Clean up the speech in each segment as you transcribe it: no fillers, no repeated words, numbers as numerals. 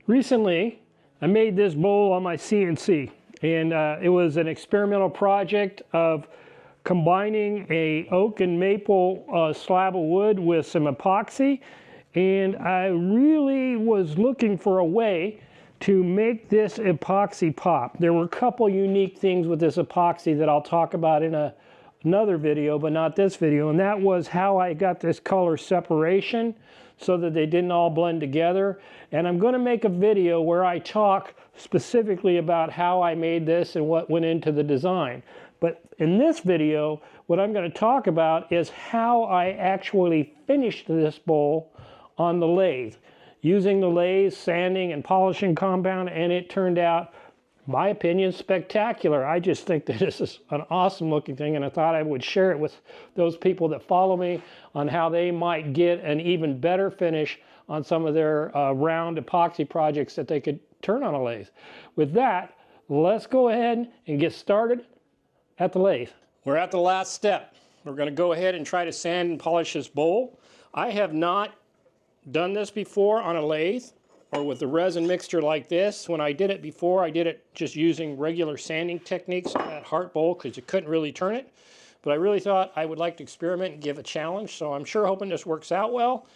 Recently, I made this bowl on my CNC, and it was an experimental project of combining a oak and maple slab of wood with some epoxy, and I really was looking for a way to make this epoxy pop. There were a couple unique things with this epoxy that I'll talk about in another video, but not this video, and that was how I got this color separation so that they didn't all blend together. And I'm going to make a video where I talk specifically about how I made this and what went into the design. But in this video, what I'm going to talk about is how I actually finished this bowl on the lathe, using the lathe sanding and polishing compound, and it turned out, in my opinion, spectacular. I just think that this is an awesome looking thing, and I thought I would share it with those people that follow me on how they might get an even better finish on some of their round epoxy projects that they could turn on a lathe. With that, let's go ahead and get started at the lathe. We're at the last step. We're going to go ahead and try to sand and polish this bowl. I have not done this before on a lathe or with a resin mixture like this. When I did it before, I did it just using regular sanding techniques on that heart bowl because you couldn't really turn it. But I really thought I would like to experiment and give a challenge, so I'm sure hoping this works out well.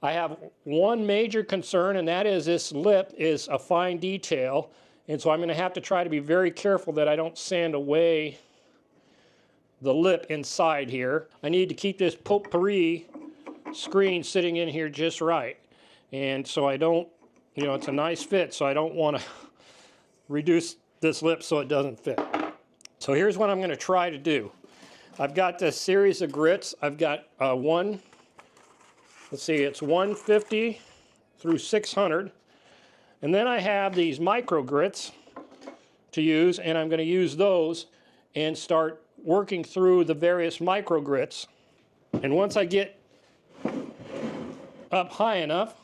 I have one major concern, and that is this lip is a fine detail, and so I'm going to have to try to be very careful that I don't sand away the lip inside here. I need to keep this potpourri screen sitting in here just right. And so I don't, you know, it's a nice fit, so I don't want to reduce this lip so it doesn't fit. So here's what I'm going to try to do. I've got this series of grits. I've got let's see, it's 150 through 600. And then I have these micro grits to use, and I'm going to use those and start working through the various micro grits. And once I get up high enough,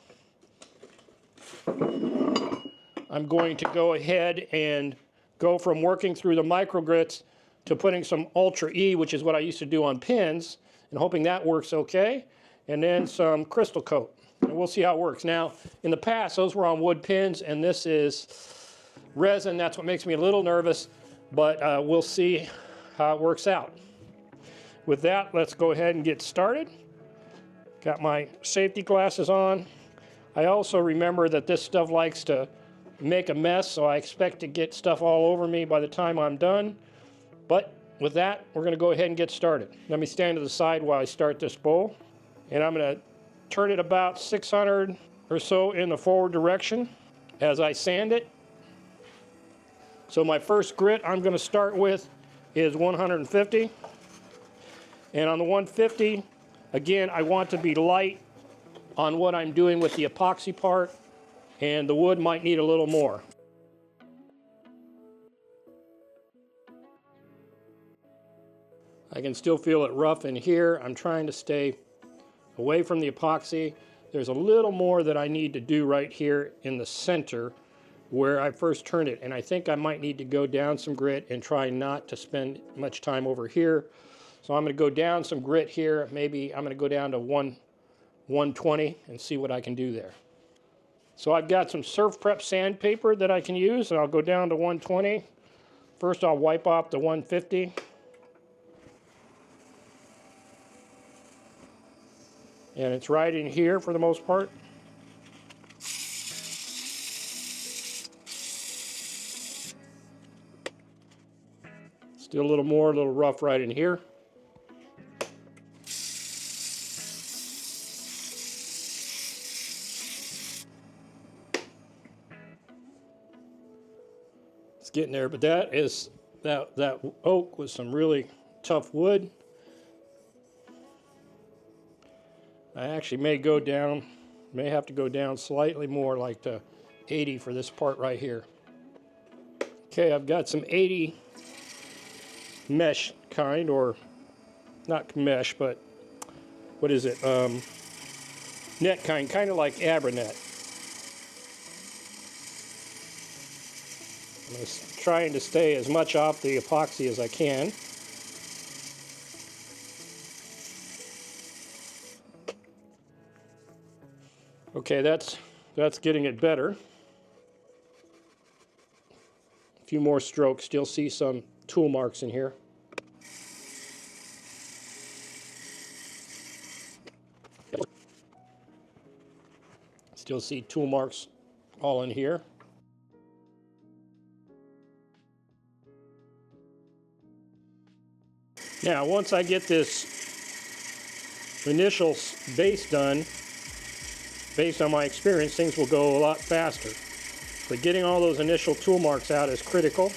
I'm going to go ahead and go from working through the micro grits to putting some Ultra E, which is what I used to do on pins, and hoping that works okay, and then some crystal coat. And we'll see how it works. Now, in the past, those were on wood pins, and this is resin. That's what makes me a little nervous, but we'll see how it works out. With that, let's go ahead and get started. Got my safety glasses on. I also remember that this stuff likes to make a mess, so I expect to get stuff all over me by the time I'm done. But with that, we're going to go ahead and get started. Let me stand to the side while I start this bowl. And I'm going to turn it about 600 or so in the forward direction as I sand it. So my first grit I'm going to start with is 150. And on the 150, again, I want to be light on what I'm doing with the epoxy part, and the wood might need a little more. I can still feel it rough in here. I'm trying to stay away from the epoxy. There's a little more that I need to do right here in the center where I first turned it, and I think I might need to go down some grit and try not to spend much time over here. So I'm going to go down some grit here. Maybe I'm going to go down to 120 and see what I can do there. So I've got some Surf Prep sandpaper that I can use, and I'll go down to 120. First I'll wipe off the 150. And it's right in here for the most part. Still a little more, a little rough right in here. It's getting there, but that is that oak was some really tough wood. I actually may have to go down slightly more, like to 80 for this part right here. Okay, I've got some 80 mesh kind, or not mesh, but what is it? Net kind of like Abranet. I'm trying to stay as much off the epoxy as I can. Okay, that's getting it better. few more strokes. Still see some tool marks in here. Still see tool marks all in here. Now, once I get this initial base done, based on my experience, things will go a lot faster. But getting all those initial tool marks out is critical.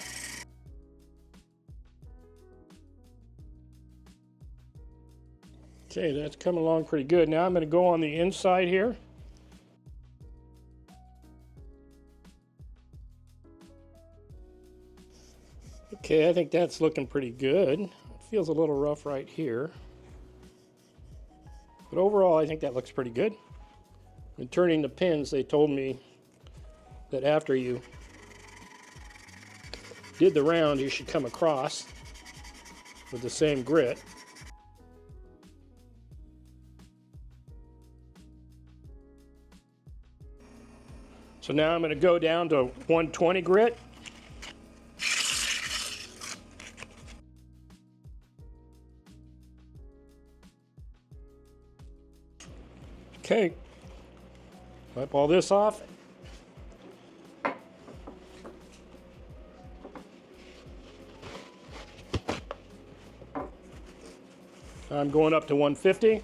Okay, that's coming along pretty good. Now I'm going to go on the inside here. Okay, I think that's looking pretty good. It feels a little rough right here. But overall, I think that looks pretty good. When turning the pins, they told me that after you did the round, you should come across with the same grit. So now I'm going to go down to 120 grit. Okay, wipe all this off. I'm going up to 150.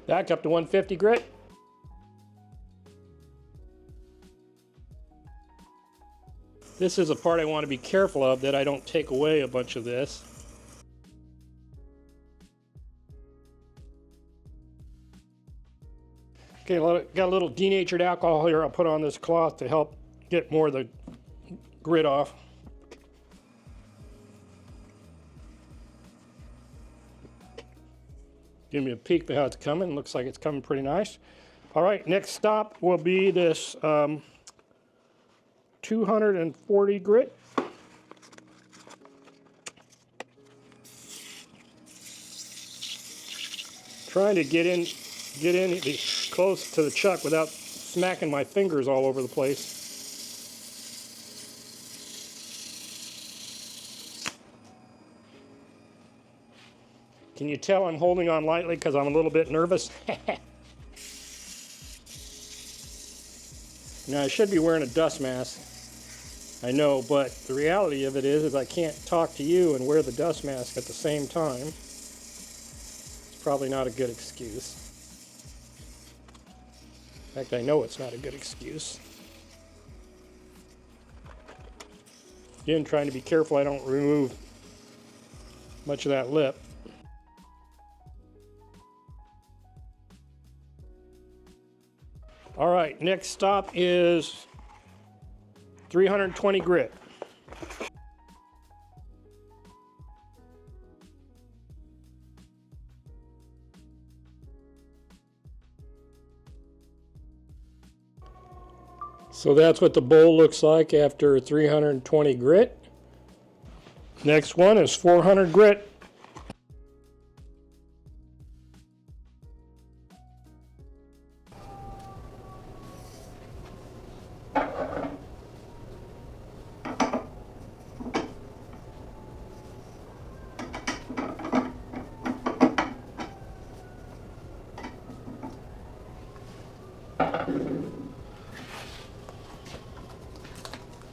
Back up to 150 grit. This is a part I want to be careful of, that I don't take away a bunch of this. Okay, got a little denatured alcohol here I'll put on this cloth to help get more of the grit off. Give me a peek at how it's coming. Looks like it's coming pretty nice. All right, next stop will be this 240 grit. Trying to get in close to the chuck without smacking my fingers all over the place. Can you tell I'm holding on lightly because I'm a little bit nervous? Now, I should be wearing a dust mask, I know, but the reality of it is I can't talk to you and wear the dust mask at the same time. It's probably not a good excuse. In fact, I know it's not a good excuse. Again, trying to be careful I don't remove much of that lip. All right, next stop is 320 grit. So that's what the bowl looks like after 320 grit. Next one is 400 grit.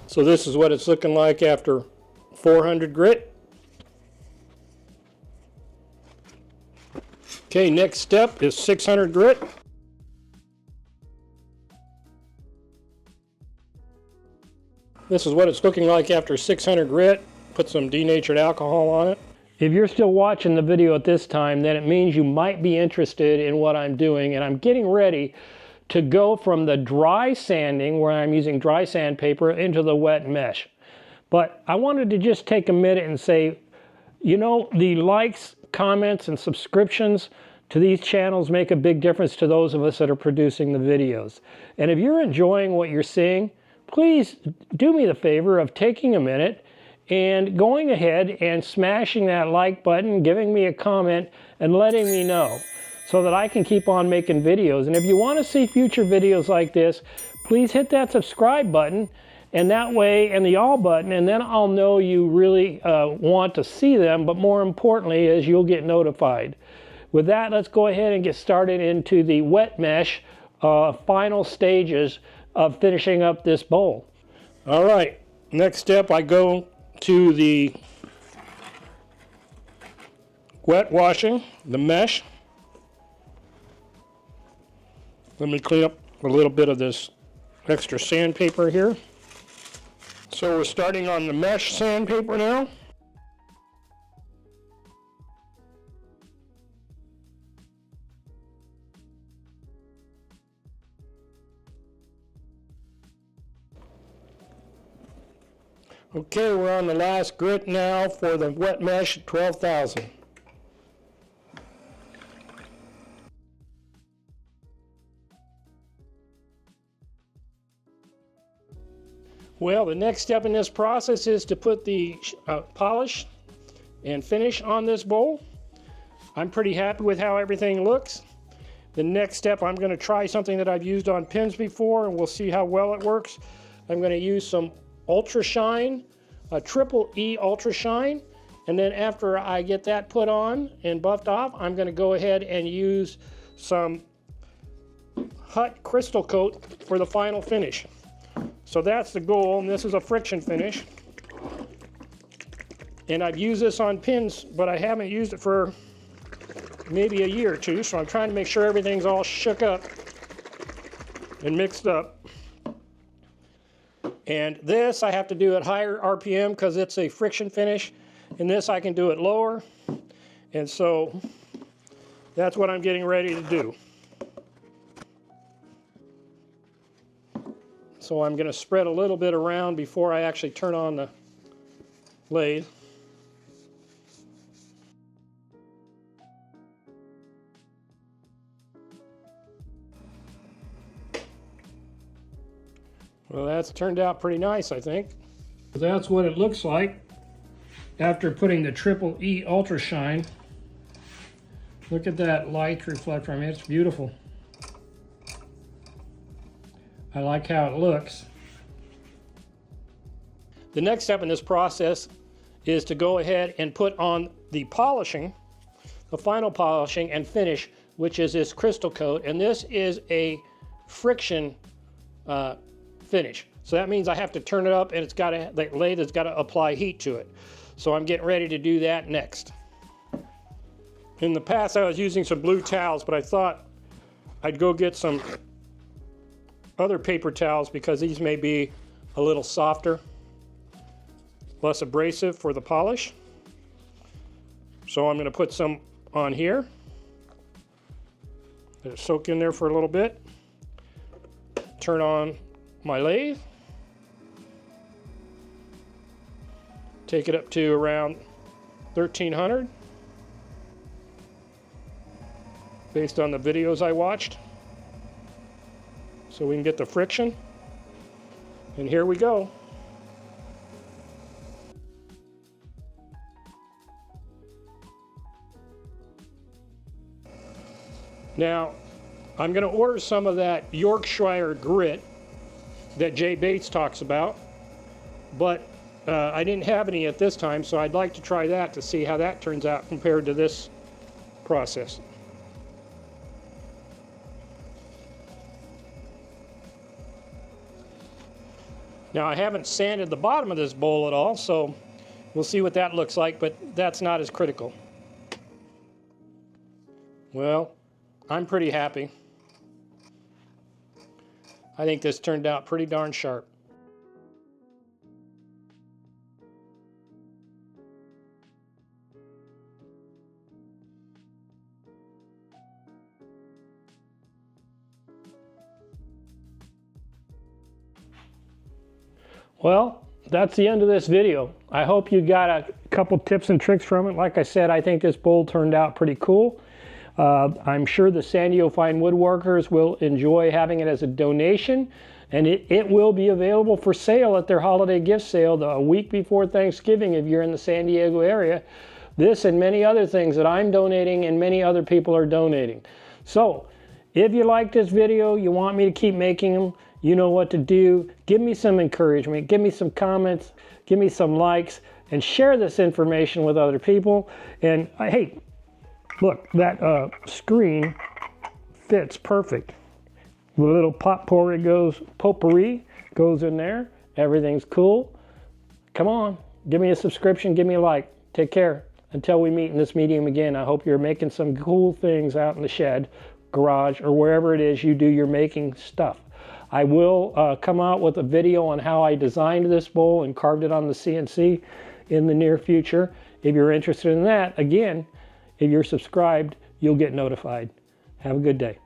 So this is what it's looking like after 400 grit. Okay, next step is 600 grit. This is what it's looking like after 600 grit. Put some denatured alcohol on it. If you're still watching the video at this time, then it means you might be interested in what I'm doing, and I'm getting ready to go from the dry sanding, where I'm using dry sandpaper, into the wet mesh. But I wanted to just take a minute and say, you know, the likes, comments, and subscriptions to these channels make a big difference to those of us that are producing the videos. And if you're enjoying what you're seeing, please do me the favor of taking a minute and going ahead and smashing that like button, giving me a comment, and letting me know, so that I can keep on making videos. And if you want to see future videos like this, please hit that subscribe button, and that way, and the all button, and then I'll know you really want to see them, but more importantly is you'll get notified. With that, let's go ahead and get started into the wet mesh final stages of finishing up this bowl. All right, next step, I go to the wet washing, the mesh. Let me clean up a little bit of this extra sandpaper here. So we're starting on the mesh sandpaper now. Okay, we're on the last grit now for the wet mesh at 12,000. Well, the next step in this process is to put the polish and finish on this bowl. I'm pretty happy with how everything looks. The next step, I'm going to try something that I've used on pins before, and we'll see how well it works. I'm going to use some Ultra Shine, a triple E Ultra Shine, and then after I get that put on and buffed off, I'm going to go ahead and use some Hut Crystal Coat for the final finish. So that's the goal, and this is a friction finish. And I've used this on pins, but I haven't used it for maybe a year or two, so I'm trying to make sure everything's all shook up and mixed up. And this I have to do at higher RPM because it's a friction finish, and this I can do it lower. And so that's what I'm getting ready to do. So I'm going to spread a little bit around before I actually turn on the lathe. Well, that's turned out pretty nice, I think. That's what it looks like after putting the triple E Ultra Shine. Look at that light reflector. I mean, it's beautiful. I like how it looks. The next step in this process is to go ahead and put on the polishing, the final polishing and finish, which is this crystal coat, and this is a friction finish. So that means I have to turn it up, and it's got to, the lathe has got to apply heat to it. So I'm getting ready to do that next. In the past I was using some blue towels, but I thought I'd go get some other paper towels because these may be a little softer, less abrasive for the polish. So I'm going to put some on here. Let it soak in there for a little bit. Turn on my lathe. Take it up to around 1300 based on the videos I watched, so we can get the friction. And here we go. Now, I'm going to order some of that Yorkshire grit that Jay Bates talks about, but I didn't have any at this time, so I'd like to try that to see how that turns out compared to this process. Now, I haven't sanded the bottom of this bowl at all, so we'll see what that looks like, but that's not as critical. Well, I'm pretty happy. I think this turned out pretty darn sharp. Well, that's the end of this video. I hope you got a couple tips and tricks from it. Like I said, I think this bowl turned out pretty cool. I'm sure the Sandio Fine Woodworkers will enjoy having it as a donation, and it will be available for sale at their holiday gift sale a week before Thanksgiving if you're in the San Diego area. This and many other things that I'm donating and many other people are donating. So, if you like this video, you want me to keep making them, You know what to do. Give me some encouragement. Give me some comments. Give me some likes. And share this information with other people. And hey, look, that screen fits perfect. The little potpourri goes in there. Everything's cool. Come on, give me a subscription, give me a like. Take care. Until we meet in this medium again, I hope you're making some cool things out in the shed, garage, or wherever it is you do your making stuff. I will come out with a video on how I designed this bowl and carved it on the CNC in the near future. If you're interested in that, again, if you're subscribed, you'll get notified. Have a good day.